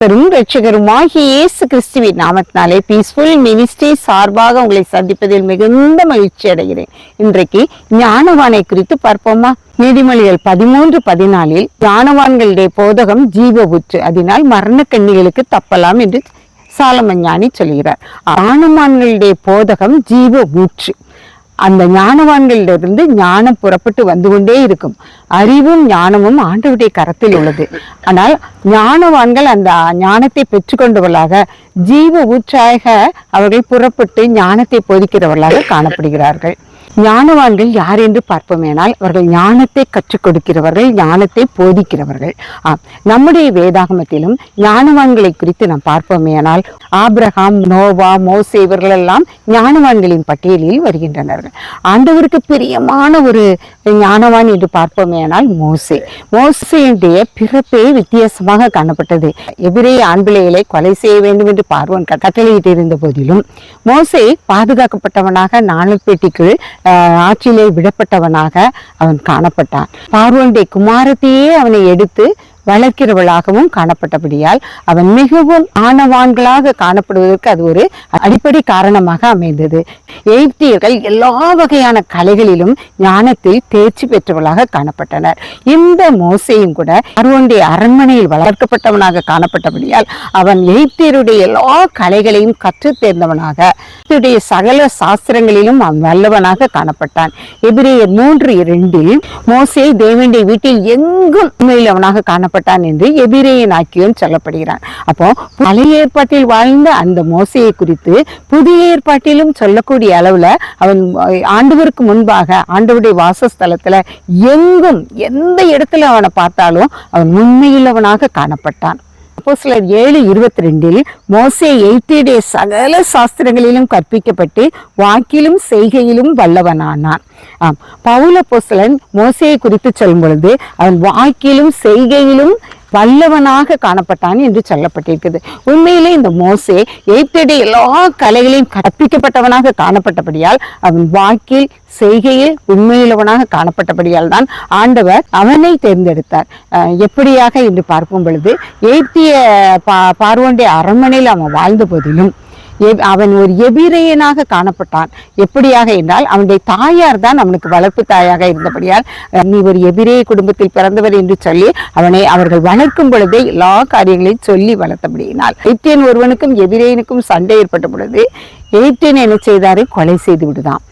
பெரும் ரட்சகருமாகிய இயேசு கிறிஸ்துவின் நாமத்தினாலே பீஸ்ஃபுல் மினிஸ்ட்ரி சார்பாக உங்களை சந்திப்பதில் மிகுந்த மகிழ்ச்சி அடைகிறேன். இன்றைக்கு ஞானவானை குறித்து பார்ப்போமா? நீதிமொழிகள் 13:14 ஞானவான்களுடைய போதகம் ஜீவ ஊற்று, அதனால் மரண கண்ணிகளுக்கு தப்பலாம் என்று சாலமன் ஞானி சொல்கிறார். ஞானவான்களுடைய போதகம் ஜீவ ஊற்று. அந்த ஞானவான்களிலிருந்து ஞானம் புறப்பட்டு வந்து கொண்டே இருக்கும். அறிவும் ஞானமும் ஆண்டவருடைய கரத்தில் உள்ளது. ஆனால் ஞானவான்கள் அந்த ஞானத்தை பெற்றுக்கொண்டவர்களாக ஜீவ ஊற்றாக அவர்கள் புறப்பட்டு ஞானத்தை போதிக்கிறவர்களாக காணப்படுகிறார்கள். ஞானவான்கள் யார் என்று பார்ப்போமேனால் அவர்கள் ஞானத்தை கற்றுக் கொடுக்கிறவர்கள், ஞானத்தை போதிக்கிறவர்கள். நம்முடைய வேதாகமத்திலும் ஞானவான்களை குறித்து நாம் பார்ப்போமேனால் ஆபிரகாம், நோவா, மோசே இவர்கள் எல்லாம் ஞானவான்களின் பட்டியலில் வருகின்றனர். ஆண்டவருக்கு பிரியமான ஒரு ஞானவான் என்று பார்ப்போமேனால் மோசேயுடைய பிறப்பே வித்தியாசமாக காணப்பட்டது. எபிரேய ஆண் பிள்ளைகளை கொலை செய்ய வேண்டும் என்று பார்வோன் கட்டளையிட்டு இருந்த போதிலும் மோசே பாதுகாக்கப்பட்டவனாக நாணல்பேட்டிக்குள் ஆற்றிலே விடப்பட்டவனாக அவன் காணப்பட்டான். பார்வோனுடைய குமாரத்தையே அவனை எடுத்து வளர்க்கிறவளாகவும் காணப்பட்டபடியால் அவன் மிகவும் ஆணவான்களாக காணப்படுவதற்கு அது ஒரு அடிப்படை காரணமாக அமைந்தது. எகிப்தியர்கள் எல்லா வகையான கலைகளிலும் ஞானத்தில் தேர்ச்சி பெற்றவர்களாக காணப்பட்டனர். இந்த மோசேயும் கூட பார்வோனுடைய அரண்மனையில் வளர்க்கப்பட்டவனாக காணப்பட்டபடியால் அவன் எகிப்தியருடைய எல்லா கலைகளையும் கற்று தேர்ந்தவனாக, சகல சாஸ்திரங்களிலும் அவன் வல்லவனாக காணப்பட்டான். எபிரேயர் 3:2 மோசே தேவனுடைய வீட்டில் எங்கும் உண்மையிலவனாக காணப்பட்டான் என்று எபிரேயன் ஆக்கியோன் சொல்லப்படுகிறான். அப்போ பழைய ஏற்பாட்டில் வாழ்ந்த அந்த மோசையை குறித்து புதிய ஏற்பாட்டிலும் சொல்லக்கூடிய அளவுல அவன் ஆண்டவருக்கு முன்பாக ஆண்டவருடைய வாசஸ்தலத்துல எங்கும் எந்த இடத்துல அவனை பார்த்தாலும் அவன் உண்மையுள்ளவனாக காணப்பட்டான். அப்போஸ்தலர் 7:22 மோசே எகிப்தியருடைய சகல சாஸ்திரங்களிலும் கற்பிக்கப்பட்டு வாக்கிலும் செய்கையிலும் வல்லவனானான். பவுல் அப்போஸ்தலன் மோசேயை குறித்து சொல்லும் பொழுது அவன் வாக்கிலும் செய்கையிலும் வல்லவனாக காணப்பட்டான் என்று சொல்லப்பட்டிருக்கிறது. உண்மையிலே இந்த மோசே எகிப்தியருடைய எல்லா கலைகளையும் கற்பிக்கப்பட்டவனாக காணப்பட்டபடியால் அவன் வாக்கில் செய்கையில் உண்மையுள்ளவனாக காணப்பட்டபடியால் தான் ஆண்டவர் அவனை தேர்ந்தெடுத்தார். எப்படியாக என்று பார்க்கும் பொழுது எகிப்திய பார்வோனுடைய அரண்மனையில் அவன் வாழ்ந்த போதிலும் அவன் ஒரு எபிரேயனாக காணப்பட்டான். எப்படியாக என்றால் அவனுடைய தாயார் தான் அவனுக்கு வளர்ப்பு தாயாக இருந்தபடியால் நீ ஒரு எபிரேய குடும்பத்தில் பிறந்தவர் என்று சொல்லி அவனை அவர்கள் வளர்க்கும் பொழுதே எல்லா காரியங்களையும் சொல்லி வளர்த்தபடியினால் எகிப்தியன் ஒருவனுக்கும் எபிரேயனுக்கும் சண்டை ஏற்பட்ட பொழுது எகிப்தியன் என்ன செய்தாரு? கொலை செய்து விடுதான்.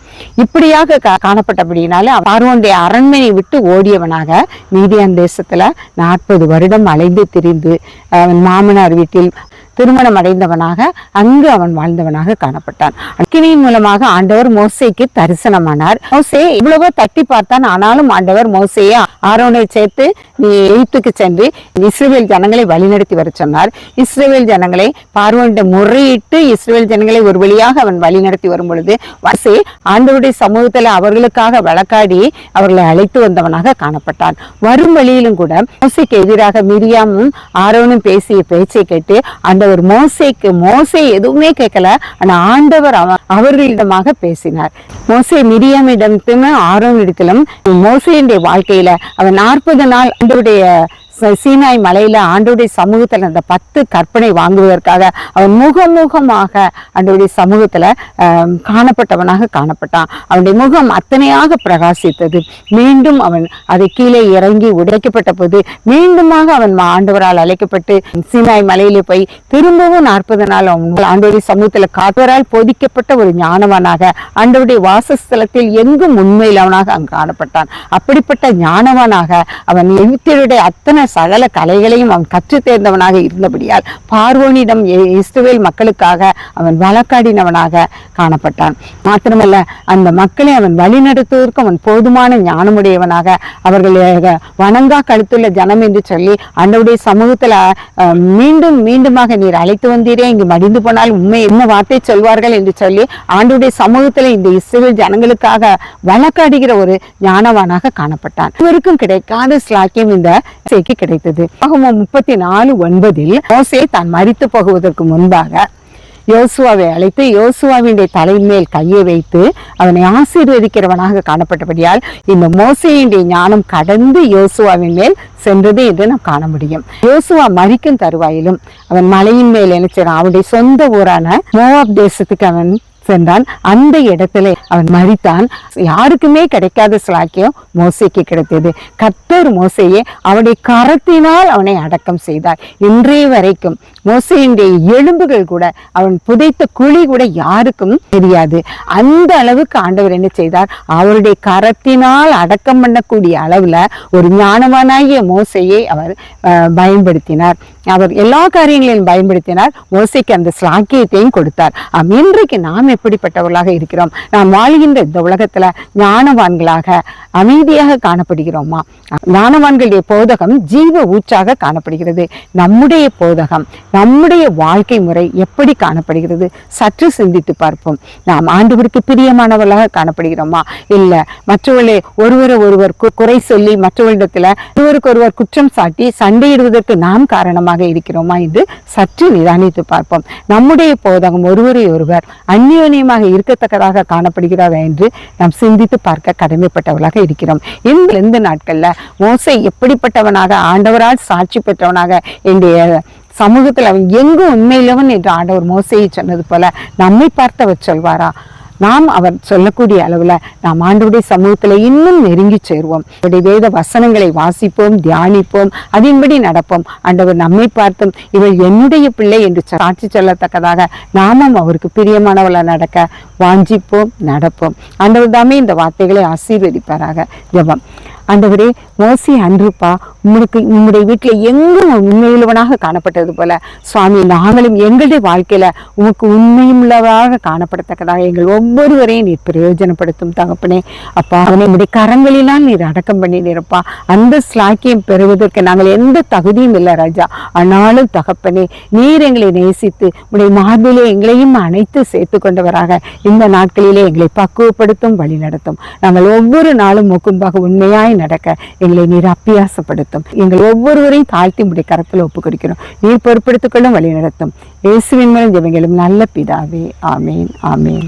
இப்படியாக காணப்பட்டபடினால பார்வோனுடைய அரண்மனை விட்டு ஓடியவனாக மீதியான் தேசத்துல 40 வருடம் அலைந்து திரிந்து அவன் மாமனார் வீட்டில் திருமணம் அடைந்தவனாக அங்கு அவன் வாழ்ந்தவனாக காணப்பட்டான். அக்கினியின் மூலமாக ஆண்டவர் மோசேக்கு தரிசனமானார். மோசே இவ்வளவோ தட்டி பார்த்தான். ஆனாலும் ஆண்டவர் மோசேயை ஆரோனை சேர்த்து நீ எகிப்துக்கு சென்று இஸ்ரவேல் ஜனங்களை வழிநடத்தி வர சொன்னார். இஸ்ரவேல் ஜனங்களை பார்வோனிடம் முறையிட்டு இஸ்ரவேல் ஜனங்களை ஒரு வழியாக அவன் வழிநடத்தி வரும் பொழுது மோசே ஆண்டவருடைய சமூகத்துல அவர்களுக்காக வழக்காடி அவர்களை அழைத்து வந்தவனாக காணப்பட்டான். வரும் வழியிலும் கூட மோசேக்கு எதிராக மிரியாமும் ஆரோனும் பேசிய பேச்சை கேட்டு ஆண்டவர் மோசே எதுவுமே கேட்கல. ஆனா ஆண்டவர் அவர்களிடமாக பேசினார். மோசே மிரியாமிடத்திலும் ஆரோனிடத்திலும் மோசேயுடைய வாழ்க்கையில அவன் 40 நாள் ஆண்டவருடைய சீனாய் மலையில ஆண்டவருடைய சமூகத்துல அந்த 10 கற்பனை வாங்குவதற்காக அவன் முகமுகமாக ஆண்டவருடைய சமூகத்துல காணப்பட்டவனாக காணப்பட்டான். அவனுடைய முகம் அத்தனையாக பிரகாசித்தது. மீண்டும் அவன் அதை கீழே இறங்கி உடைக்கப்பட்ட போது மீண்டுமாக அவன் ஆண்டவரால் அழைக்கப்பட்டு சீனாய் மலையில போய் திரும்பவும் 40 நாள் அவன் ஆண்டவருடைய சமூகத்துல காட்டுவரால் போதிக்கப்பட்ட ஒரு ஞானவானாக ஆண்டவருடைய வாசஸ்தலத்தில் எங்கும் உண்மையிலவனாக அங்கு காணப்பட்டான். அப்படிப்பட்ட ஞானவானாக அவன் எகிப்தியருடைய அத்தனை சகல கலைகளையும் அவன் கற்று தேர்ந்தவனாக இருந்தபடியால் பார்வோனிடம் இஸ்ரவேல் மக்களுக்காக அவன் வழக்காடினவனாக காணப்பட்டான். மாத்திரமல்ல அந்த மக்களை அவன் வழி நடத்துவதற்கு அவன் போதுமான ஞானமுடையவனாக அவர்களை வணங்கா கழுத்துள்ள ஜனம் என்று சொல்லி ஆண்டவருடைய சமூகத்துல மீண்டுமாக நீர் அழைத்து வந்தீரே, இங்கு மடிந்து போனால் உண்மை என்ன வார்த்தை சொல்வார்கள் என்று சொல்லி ஆண்டவருடைய சமூகத்துல இந்த இஸ்ரவேல் ஜனங்களுக்காக வழக்காடுகிற ஒரு ஞானவானாக காணப்பட்டான். இவருக்கும் கிடைக்காத ஸ்லாக்கியம் இந்த கிடைத்தது. 34:9 மோசே தான் மரித்து போகுவதற்கு முன்பாக யோசுவாவை அழைத்து யோசுவாவினுடைய தலைமேல் கையை வைத்து அவனை ஆசீர்வதிக்கிறவனாக காணப்பட்டபடியால் இந்த மோசேயினுடைய ஞானம் கடந்து யோசுவாவின் மேல் சென்றது என்று நாம் காண முடியும். யோசுவா மரிக்கும் தருவாயிலும் அவன் மலையின் மேல் என்ன செய்றான், அவனுடைய சொந்த ஊரான மோவாப் தேசத்துக்கு அவன் சென்றான். அந்த இடத்துல அவன் மரித்தான். யாருக்குமே கிடைக்காத சிலாக்கியம் மோசேக்கு கிடைத்தது. கர்த்தர் மோசேயை அவனுடைய கரத்தினால் அவனை அடக்கம் செய்தார். இன்றைய வரைக்கும் மோசேயினுடைய எலும்புகள் கூட, அவன் புதைத்த குழி கூட யாருக்கும் தெரியாது. அந்த அளவுக்கு ஆண்டவர் என்ன செய்தார், அவருடைய கரத்தினால் அடக்கம் பண்ணக்கூடிய அளவுல ஒரு ஞானவானாகிய மோசேயை அவர் பயன்படுத்தினார். அவர் எல்லா காரியங்களையும் பயன்படுத்தினார். மோசேக்கு அந்த ஸ்லாக்கியத்தையும் கொடுத்தார். இன்றைக்கு நாம் எப்படிப்பட்டவர்களாக இருக்கிறோம்? நாம் வாழ்கின்ற இந்த உலகத்துல ஞானவான்களாக அமைதியாக காணப்படுகிறோமா? ஞானவான்களுடைய போதகம் ஜீவ ஊற்றாக காணப்படுகிறது. நம்முடைய போதகம், நம்முடைய வாழ்க்கை முறை எப்படி காணப்படுகிறது? சற்று சிந்தித்து பார்ப்போம். நாம் ஆண்டவருக்கு பிரியமானவர்களாக காணப்படுகிறோமா? இல்ல மற்றவர்களே ஒருவர் குறை சொல்லி மற்றவர்களிடத்துல ஒருவருக்கொருவர் குற்றம் சாட்டி சண்டையிடுவதற்கு நாம் காரணமாக இருக்கிறோமா என்று சற்று நிதானித்து பார்ப்போம். நம்முடைய போதகம் ஒருவரை ஒருவர் அந்யோன்யமாக இருக்கத்தக்கதாக காணப்படுகிறதா என்று நாம் சிந்தித்து பார்க்க கடமைப்பட்டவர்களாக இருக்கிறோம். இந்த நாட்கள்ல மோசே எப்படிப்பட்டவனாக ஆண்டவரால் சாட்சி பெற்றவனாக என்னுடைய சமூகத்தில் அவன் எங்கும் உண்மையிலவன் என்று ஆண்டவர் மோசேயை சொன்னது போல நம்மை பார்த்தவர் சொல்வாரா? நாம் அவர் சொல்லக்கூடிய அளவுல நாம் ஆண்டவருடைய சமூகத்துல இன்னும் நெருங்கி சேருவோம். அவருடைய வேத வசனங்களை வாசிப்போம், தியானிப்போம், அதன்படி நடப்போம். ஆண்டவர் நம்மை பார்த்தும் இவள் என்னுடைய பிள்ளை என்று சாட்சி சொல்லத்தக்கதாக நாமும் அவருக்கு பிரியமானவள நடக்க வாஞ்சிப்போம், நடப்போம். ஆண்டவர் தாமே இந்த வார்த்தைகளை ஆசீர்வதிப்பாராக. ஜெபம். ஆண்டவரே, மோசே அன்றுப்பா உம்முடைய வீட்டுல எங்கும் உண்மையுள்ளவனாக காணப்பட்டது போல சுவாமி, நாங்களும் எங்களுடைய வாழ்க்கையில உமக்கு உண்மையுள்ளவராக காணப்படத்தக்கதாக எங்கள் ஒவ்வொருவரையும் நீர் பிரயோஜனப்படுத்தும் தகப்பனே. அப்பா, அவனை உடைய கரங்களினால் நீர் அடக்கம் பண்ணினீரப்பா. அந்த ஸ்லாக்கியம் பெறுவதற்கு நாங்கள் எந்த தகுதியும் இல்லை ராஜா. ஆனாலும் தகப்பனே, நீர் எங்களை நேசித்து உடைய மார்பிலே எங்களையும் அணைத்து சேர்த்து கொண்டவராக இந்த நாட்களிலே எங்களை பக்குவப்படுத்தும், வழி நடத்தும். நாங்கள் ஒவ்வொரு நாளும் முக்கும்பாக உண்மையாய் நடக்க எங்களை நீர் அப்பியாசப்படுத்தும். எங்கள் ஒவ்வொருவரையும் தாழ்த்தி உடைய கரத்தில் ஒப்புக் கொடுக்கிறோம். நீர் பொறுப்படுத்திக் கொள்ளும், வழி நடத்தும். இயேசுவின் மூலம் ஜெபங்களும் நல்ல பிதாவே. ஆமேன், ஆமேன்.